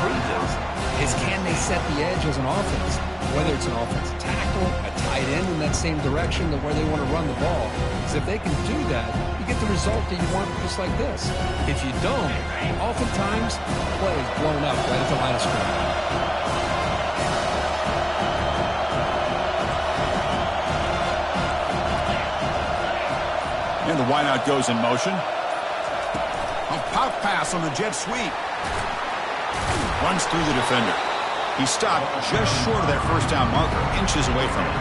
intrigue is can they set the edge as an offense? Whether it's an offensive tackle, a tight end in that same direction that where they want to run the ball. Because if they can do that, you get the result that you want just like this. If you don't, oftentimes, the play is blown up right at the line of scrimmage. And the wideout goes in motion. A pop pass on the jet sweep. Runs through the defender. He stopped just short of that first down marker, inches away from it.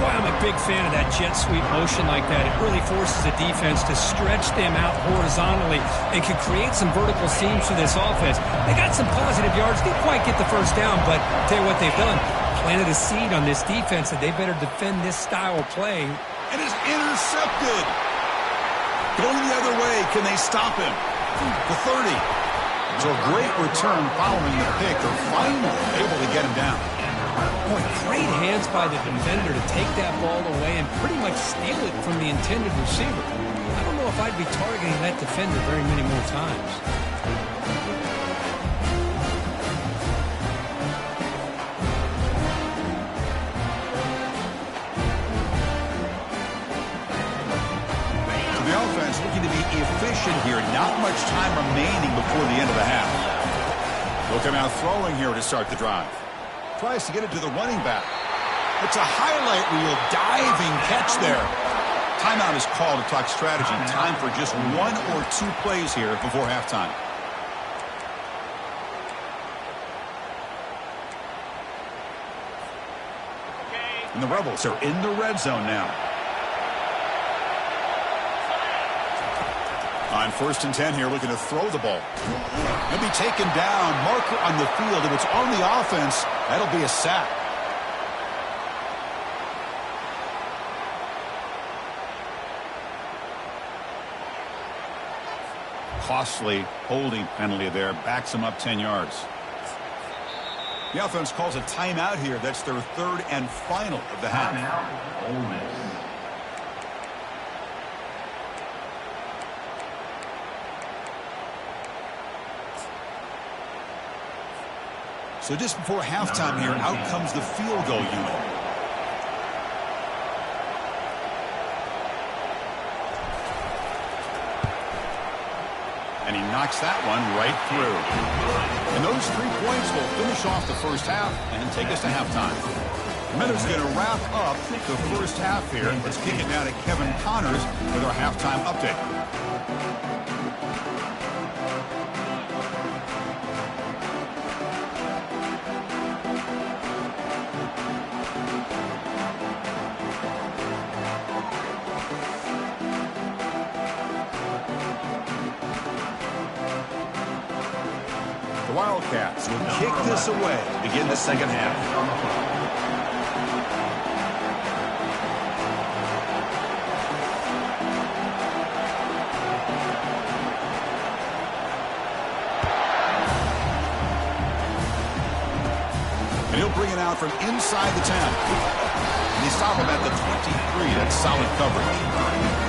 Boy, I'm a big fan of that jet sweep motion like that. It really forces the defense to stretch them out horizontally and can create some vertical seams for this offense. They got some positive yards. Didn't quite get the first down, but I'll tell you what they've done. Planted a seed on this defense that they better defend this style of play. And is intercepted. Going the other way. Can they stop him? The 30. So a great return following the pick. They're finally able to get him down. Boy, great hands by the defender to take that ball away and pretty much steal it from the intended receiver. I don't know if I'd be targeting that defender very many more times. Looking to be efficient here. Not much time remaining before the end of the half. They'll come out throwing here to start the drive. Tries to get it to the running back. It's a highlight reel diving catch there. Timeout is called to talk strategy. Time for just 1 or 2 plays here before halftime. And the Rebels are in the red zone now. On 1st and 10 here, looking to throw the ball. He'll be taken down. Marker on the field. If it's on the offense, that'll be a sack. Costly holding penalty there. Backs him up 10 yards. The offense calls a timeout here. That's their 3rd and final of the half. So just before halftime here, out comes the field goal unit. And he knocks that one right through. And those 3 points will finish off the first half and take us to halftime. Meadows going to wrap up the first half here. Let's kick it down to Kevin Connors with our halftime update. The Wildcats will kick this away to begin the second half. And he'll bring it out from inside the 10. And they stop him at the 23. That's solid coverage.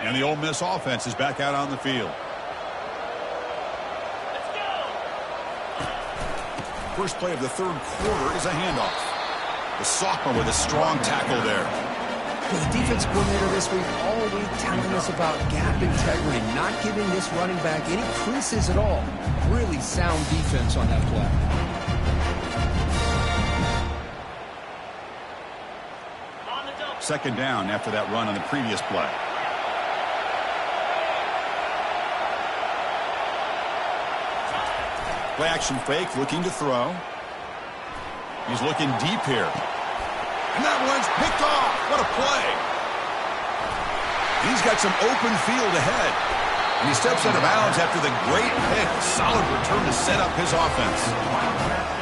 And the Ole Miss offense is back out on the field. First play of the 3rd quarter is a handoff. The sophomore with a strong tackle there. Well, the defense coordinator this week all week telling us about gap integrity, not giving this running back any creases at all. Really sound defense on that play. Second down after that run on the previous play. Play action fake, looking to throw. He's looking deep here. And that one's picked off. What a play. He's got some open field ahead. And he steps out of bounds after the great pick. Solid return to set up his offense.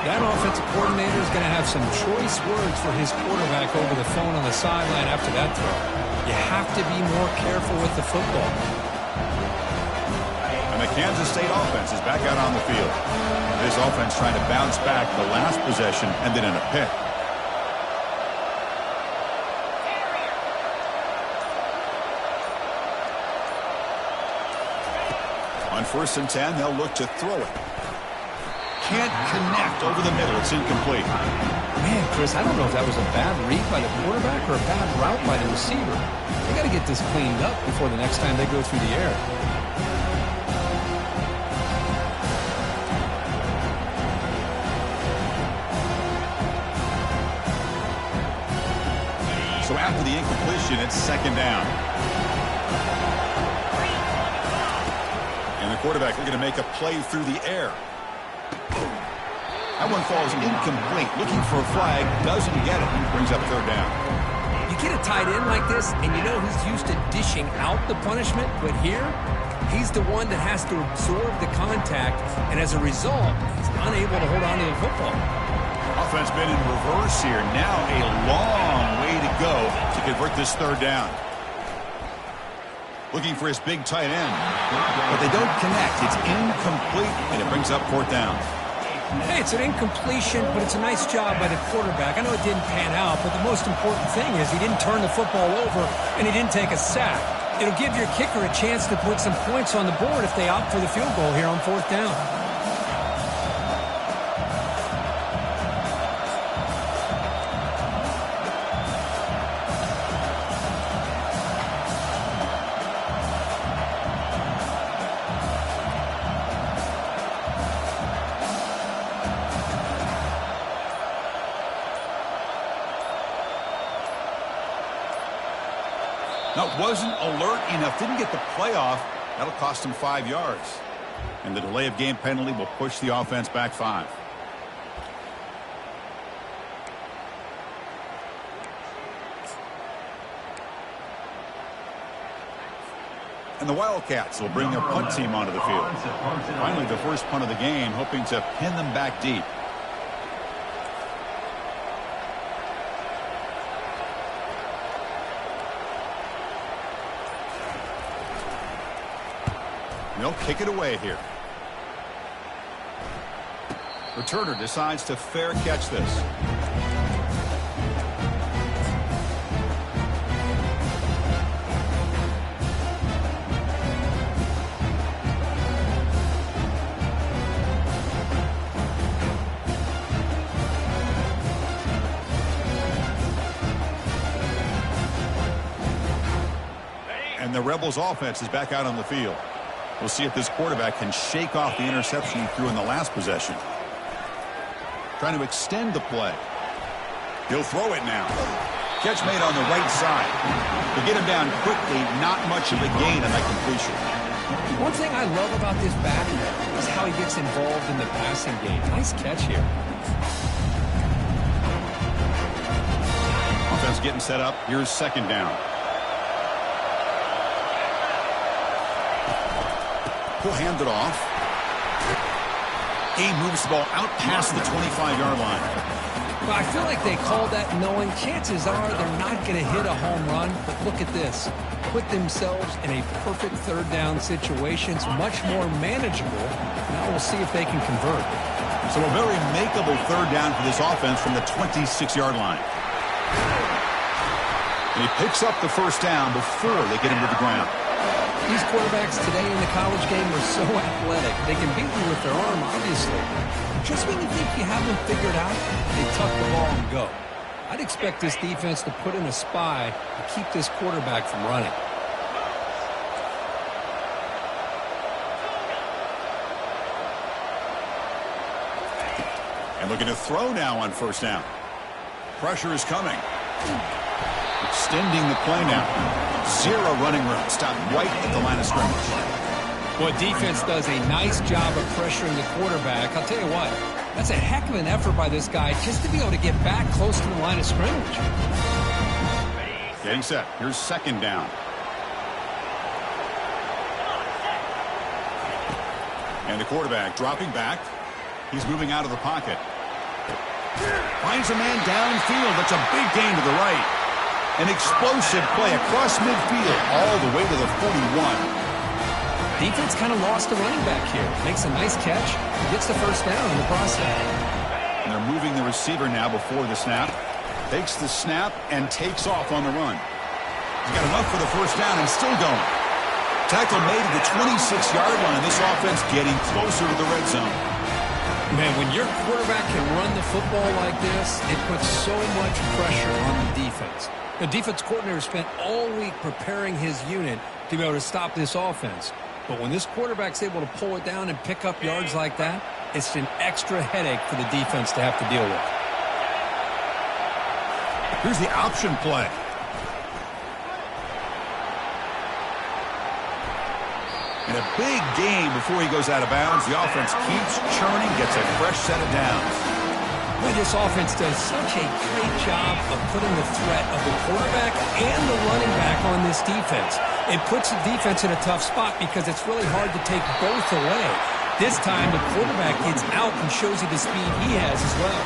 That offensive coordinator is going to have some choice words for his quarterback over the phone on the sideline after that throw. You have to be more careful with the football. And the Kansas State offense is back out on the field. This offense trying to bounce back the last possession, ended in a pick. On 1st and 10, they'll look to throw it. Can't connect over the middle. It's incomplete. Man, Chris, I don't know if that was a bad read by the quarterback or a bad route by the receiver. They got to get this cleaned up before the next time they go through the air. So after the incompletion, it's 2nd down. And the quarterback looking to make a play through the air. That one falls incomplete. Looking for a flag. Doesn't get it. Brings up 3rd down. You get a tight end like this, and you know he's used to dishing out the punishment, but here, he's the one that has to absorb the contact, and as a result, he's unable to hold on to the football. Offense been in reverse here. Now a long way to go to convert this 3rd down. Looking for his big tight end. But they don't connect. It's incomplete, and it brings up 4th down. Hey, it's an incompletion, but it's a nice job by the quarterback. I know it didn't pan out, but the most important thing is he didn't turn the football over, and he didn't take a sack. It'll give your kicker a chance to put some points on the board if they opt for the field goal here on 4th down. Now, wasn't alert enough. Didn't get the play off. That'll cost him 5 yards. And the delay of game penalty will push the offense back 5. And the Wildcats will bring their punt team onto the field. Finally, the first punt of the game, hoping to pin them back deep. They'll kick it away here. Returner decides to fair catch this. And the Rebels offense is back out on the field. We'll see if this quarterback can shake off the interception he threw in the last possession. Trying to extend the play. He'll throw it now. Catch made on the right side. To get him down quickly, not much of a gain on that completion. One thing I love about this back is how he gets involved in the passing game. Nice catch here. Offense getting set up. Here's 2nd down. He'll hand it off. He moves the ball out past the 25-yard line. Well, I feel like they called that knowing chances are they're not going to hit a home run. But look at this. Put themselves in a perfect 3rd down situation. It's much more manageable. Now we'll see if they can convert. So a very makeable 3rd down for this offense from the 26-yard line. And he picks up the 1st down before they get him to the ground. These quarterbacks today in the college game are so athletic. They can beat you with their arm, obviously. Just when you think you have them figured out, they tuck the ball and go. I'd expect this defense to put in a spy to keep this quarterback from running. And looking to throw now on 1st down. Pressure is coming. Extending the play now. 0 running room. Stopped right at the line of scrimmage. Well, defense does a nice job of pressuring the quarterback. I'll tell you what, that's a heck of an effort by this guy just to be able to get back close to the line of scrimmage. Getting set. Here's 2nd down. And the quarterback dropping back. He's moving out of the pocket. Finds a man downfield. That's a big gain to the right. An explosive play across midfield all the way to the 41. Defense kind of lost a running back here. Makes a nice catch, gets the first down in the process. And they're moving the receiver now before the snap. Takes the snap and takes off on the run. He's got enough for the first down and still going. Tackle made at the 26-yard line. This offense getting closer to the red zone. Man, when your quarterback can run the football like this, it puts so much pressure on the defense. The defense coordinator spent all week preparing his unit to be able to stop this offense. But when this quarterback's able to pull it down and pick up yards like that, it's an extra headache for the defense to have to deal with. Here's the option play. And a big game before he goes out of bounds. The offense keeps churning, gets a fresh set of downs. Well, this offense does such a great job of putting the threat of the quarterback and the running back on this defense. It puts the defense in a tough spot because it's really hard to take both away. This time, the quarterback gets out and shows you the speed he has as well.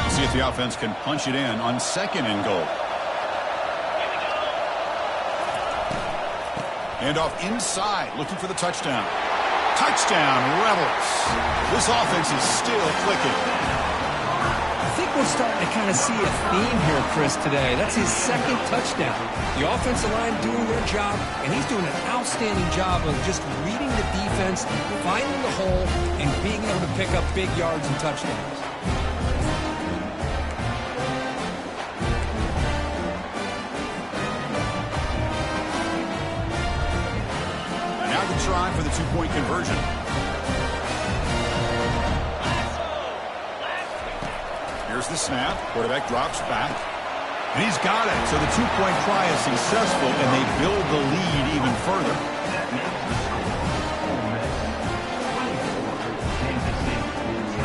See if the offense can punch it in on 2nd and goal. And off inside, looking for the touchdown. Touchdown, Rebels. This offense is still clicking. I think we're starting to kind of see a theme here, Chris, today. That's his 2nd touchdown. The offensive line doing their job, and he's doing an outstanding job of just reading the defense, finding the hole, and being able to pick up big yards and touchdowns. Try for the 2-point conversion. Here's the snap. Quarterback drops back. And he's got it. So the 2-point try is successful, and they build the lead even further.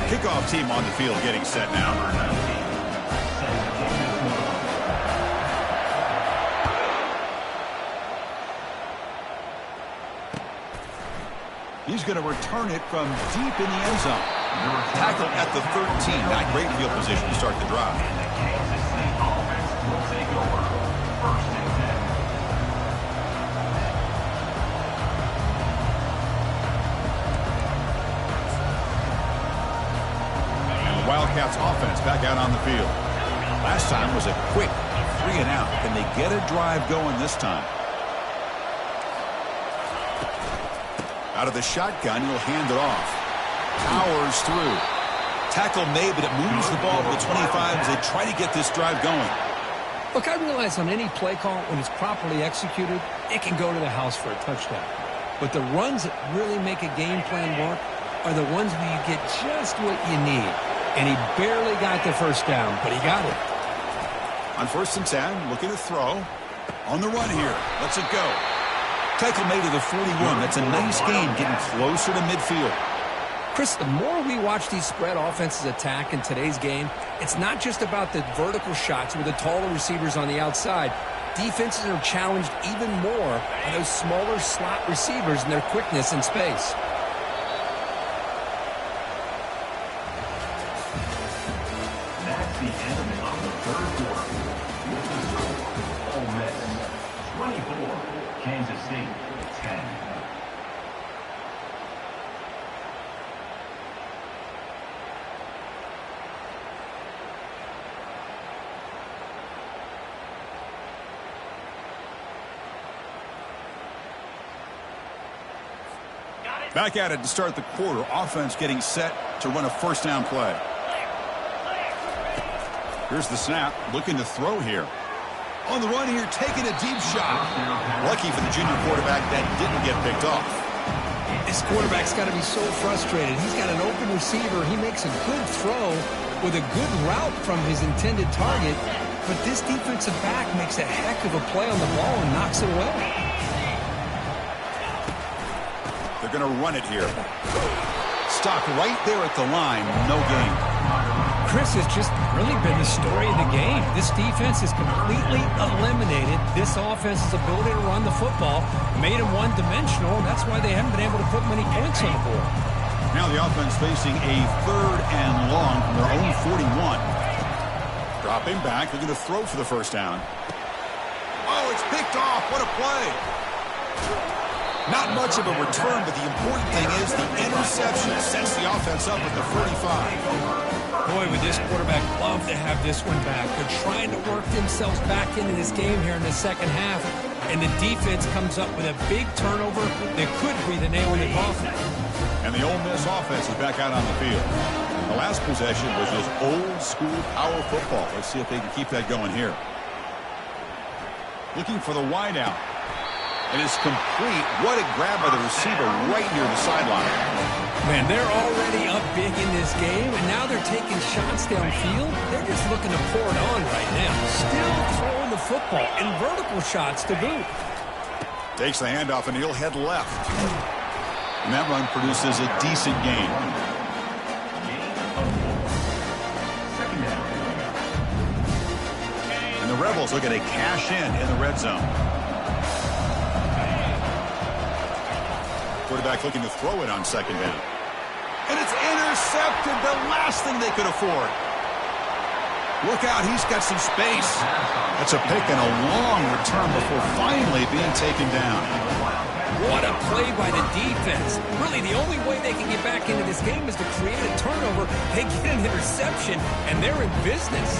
Kickoff team on the field getting set now. He's going to return it from deep in the end zone. Tackle at the 13. Not great field position to start the drive. And the Wildcats offense back out on the field. Last time was a quick 3-and-out. Can they get a drive going this time? Out of the shotgun, he'll hand it off. Powers through. Tackle made, but it moves the ball to the 25 as they try to get this drive going. Look, I realize on any play call, when it's properly executed, it can go to the house for a touchdown. But the runs that really make a game plan work are the ones where you get just what you need. And he barely got the first down, but he got it. On 1st and 10, looking to throw. On the run here. Lets it go. Tackle made to the 41. That's a nice gain, getting closer to midfield. Chris, the more we watch these spread offenses attack in today's game, it's not just about the vertical shots with the taller receivers on the outside. Defenses are challenged even more by those smaller slot receivers and their quickness in space. That's the end of the 3rd quarter. With the score, Ole Miss 24, Kansas City 10. Back at it to start the quarter. Offense getting set to run a 1st down play. Here's the snap. Looking to throw here. On the run here, taking a deep shot. Lucky for the junior quarterback that didn't get picked off. This quarterback's got to be so frustrated. He's got an open receiver. He makes a good throw with a good route from his intended target. But this defensive back makes a heck of a play on the ball and knocks it away. They're going to run it here. Stopped right there at the line. No gain. Chris, has just really been the story of the game. This defense has completely eliminated this offense's ability to run the football, made them one-dimensional, and that's why they haven't been able to put many points on the board. Now the offense facing a 3rd and long from their own 41. Dropping back, looking to throw for the first down. Oh, it's picked off. What a play. Not much of a return, but the important thing is the interception sets the offense up at the 45. Boy, would this quarterback love to have this one back. They're trying to work themselves back into this game here in the second half, and the defense comes up with a big turnover that could be the nail in the coffin. And the Ole Miss offense is back out on the field. The last possession was just old-school power football. Let's see if they can keep that going here. Looking for the wideout. It is complete. What a grab by the receiver right near the sideline. Man, they're already up big in this game, and now they're taking shots downfield. They're just looking to pour it on right now. Still throwing the football, and vertical shots to boot. Takes the handoff, and he'll head left. And that run produces a decent gain. And the Rebels look at a cash in the red zone. Quarterback looking to throw it on second down. And it's intercepted, the last thing they could afford. Look out, he's got some space. That's a pick and a long return before finally being taken down. What a play by the defense. Really, the only way they can get back into this game is to create a turnover. They get an interception, and they're in business.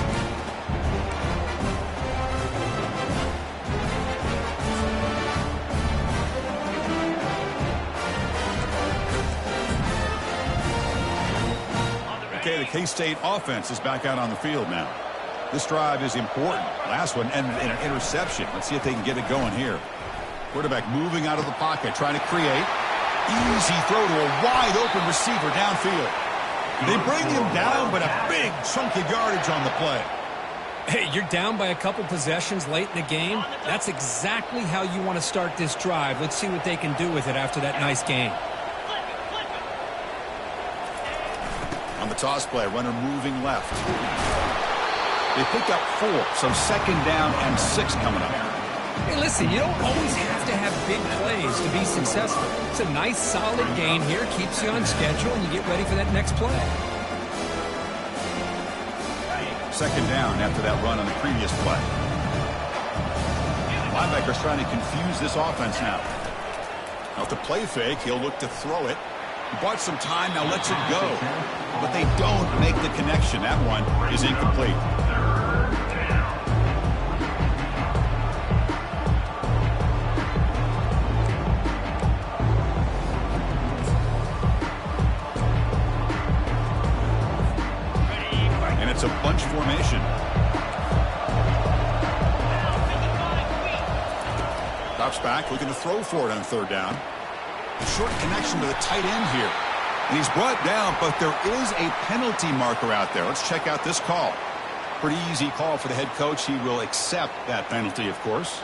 Okay, the K-State offense is back out on the field now. This drive is important. Last one ended in an interception. Let's see if they can get it going here. Quarterback moving out of the pocket, trying to create. Easy throw to a wide-open receiver downfield. They bring him down, but a big chunk of yardage on the play. Hey, you're down by a couple possessions late in the game. That's exactly how you want to start this drive. Let's see what they can do with it after that nice game. On the toss play, runner moving left. They picked up 4, so second down and 6 coming up. Hey, listen, you don't always have to have big plays to be successful. It's a nice, solid gain here. Keeps you on schedule, and you get ready for that next play. Second down after that run on the previous play. Linebacker's trying to confuse this offense now. Now to play fake, he'll look to throw it. He bought some time, now lets it go. But they don't make the connection. That one is incomplete. And it's a bunch formation. Drops back, looking to throw for it on third down. A short connection to the tight end here. And he's brought down, but there is a penalty marker out there. Let's check out this call. Pretty easy call for the head coach. He will accept that penalty, of course.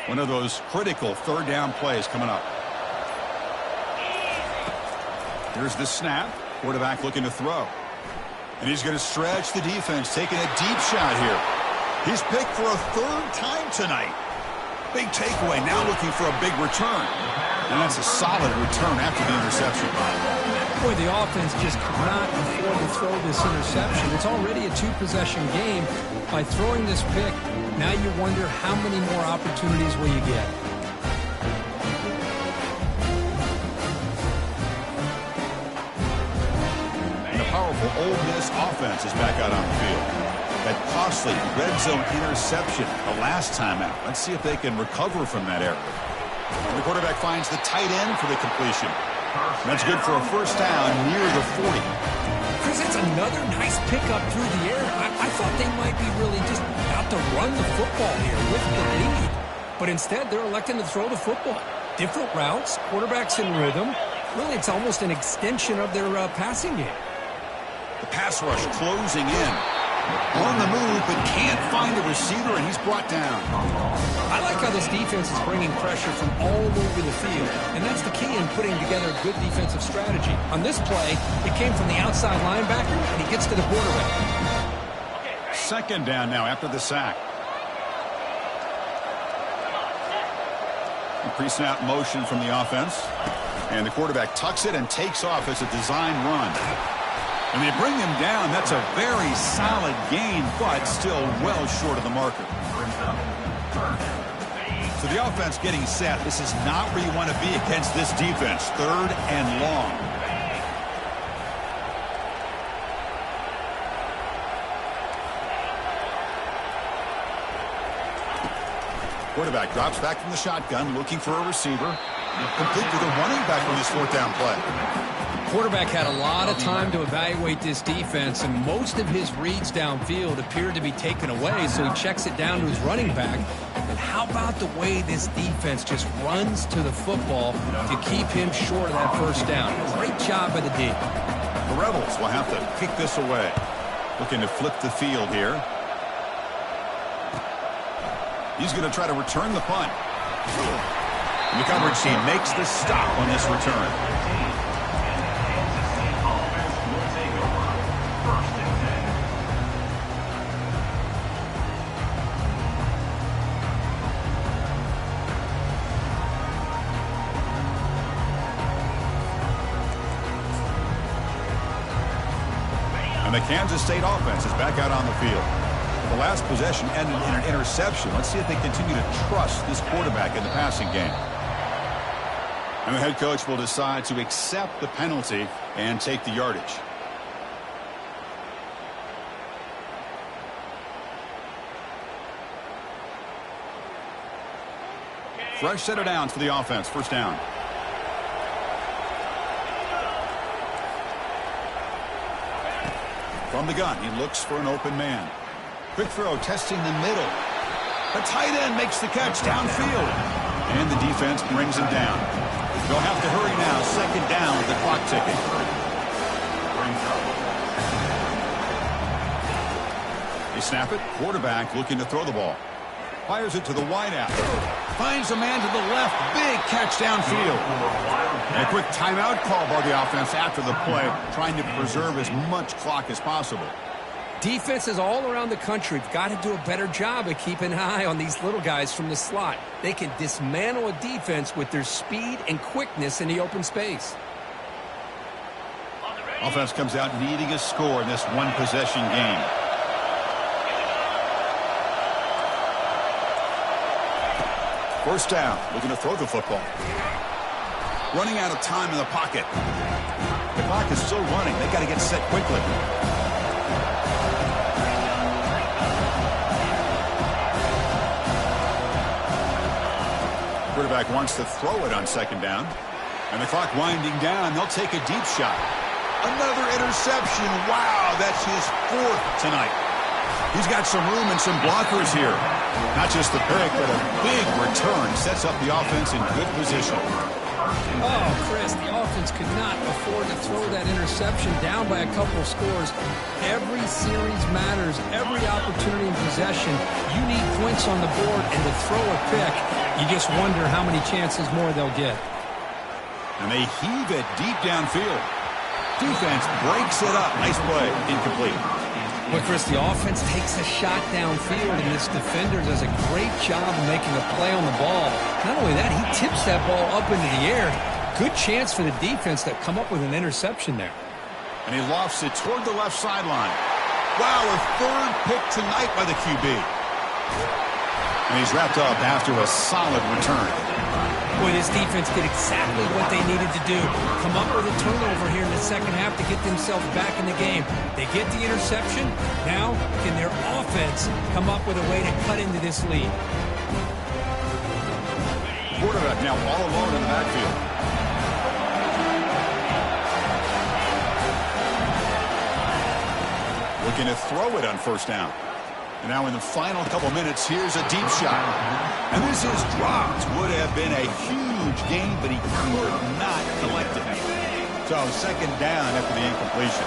One of those critical third down plays coming up. Here's the snap. Quarterback looking to throw. And he's going to stretch the defense, taking a deep shot here. He's picked for a 3rd time tonight. Big takeaway, now looking for a big return. And that's a solid return after the interception. Boy, the offense just cannot afford to throw this interception. It's already a 2-possession game. By throwing this pick, now you wonder how many more opportunities will you get. And the powerful Ole Miss offense is back out on the field. That costly red zone interception the last time out. Let's see if they can recover from that error. And the quarterback finds the tight end for the completion. And that's good for a first down near the 40. Chris, it's another nice pickup through the air. I thought they might be really just out to run the football here with the lead. But instead, they're electing to throw the football. Different routes, quarterbacks in rhythm. Really, it's almost an extension of their passing game. The pass rush closing in. On the move, but can't find a receiver, and he's brought down. I like how this defense is bringing pressure from all over the field, and that's the key in putting together a good defensive strategy. On this play, it came from the outside linebacker, and he gets to the quarterback. Second down now after the sack. Pre-snap motion from the offense. And the quarterback tucks it and takes off as a design run. And they bring him down. That's a very solid gain, but still well short of the marker. So the offense getting set. This is not where you want to be against this defense. Third and long. Quarterback drops back from the shotgun, looking for a receiver. Complete to the running back on this fourth down play. Quarterback had a lot of time to evaluate this defense, and most of his reads downfield appeared to be taken away, so he checks it down to his running back. And how about the way this defense just runs to the football to keep him short of that first down? Great job by the D. The Rebels will have to kick this away. Looking to flip the field here. He's going to try to return the punt. And the coverage team makes the stop on this return. And the Kansas State offense is back out on the field. The last possession ended in an interception. Let's see if they continue to trust this quarterback in the passing game. And the head coach will decide to accept the penalty and take the yardage. Fresh set of downs for the offense. First down. From the gun, he looks for an open man. Quick throw, testing the middle. The tight end makes the catch downfield. And the defense brings him down. They'll have to hurry now. Second down with the clock ticking. They snap it. Quarterback looking to throw the ball. Fires it to the wideout. Finds a man to the left. Big catch downfield. And a quick timeout call by the offense after the play, trying to preserve as much clock as possible. Defenses all around the country have got to do a better job of keeping an eye on these little guys from the slot. They can dismantle a defense with their speed and quickness in the open space. Offense comes out needing a score in this one-possession game. First down, looking to throw the football. Running out of time in the pocket. The clock is still running. They got to get set quickly. Quarterback wants to throw it on second down. And the clock winding down. They'll take a deep shot. Another interception. Wow, that's his fourth tonight. He's got some room and some blockers here. Not just the pick, but a big return. Sets up the offense in good position. Oh, Chris, the offense could not afford to throw that interception down by a couple of scores. Every series matters. Every opportunity in possession. You need points on the board, and to throw a pick, you just wonder how many chances more they'll get. And they heave it deep downfield. Defense breaks it up. Nice play. Incomplete. But, Chris, the offense takes a shot downfield, and this defender does a great job of making a play on the ball. Not only that, he tips that ball up into the air. Good chance for the defense to come up with an interception there. And he lofts it toward the left sideline. Wow, a third pick tonight by the QB. And he's wrapped up after a solid return. Boy, this defense did exactly what they needed to do. Come up with a turnover here in the second half to get themselves back in the game. They get the interception. Now, can their offense come up with a way to cut into this lead? Quarterback now all alone in the backfield. Looking to throw it on first down. And now in the final couple minutes, here's a deep shot. And this is dropped. Would have been a huge gain, but he could not collect it. So second down after the incompletion.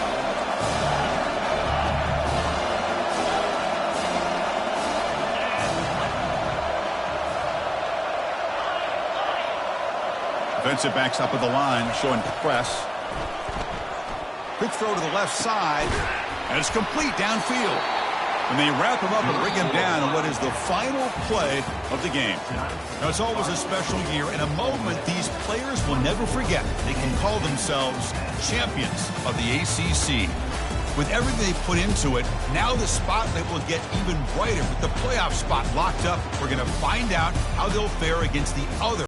Defensive backs up at the line, showing press. Quick throw to the left side, and it's complete downfield. And they wrap him up and bring him down in what is the final play of the game. Now, it's always a special year and a moment these players will never forget. They can call themselves champions of the ACC. With everything they put into it, now the spotlight will get even brighter with the playoff spot locked up. We're going to find out how they'll fare against the other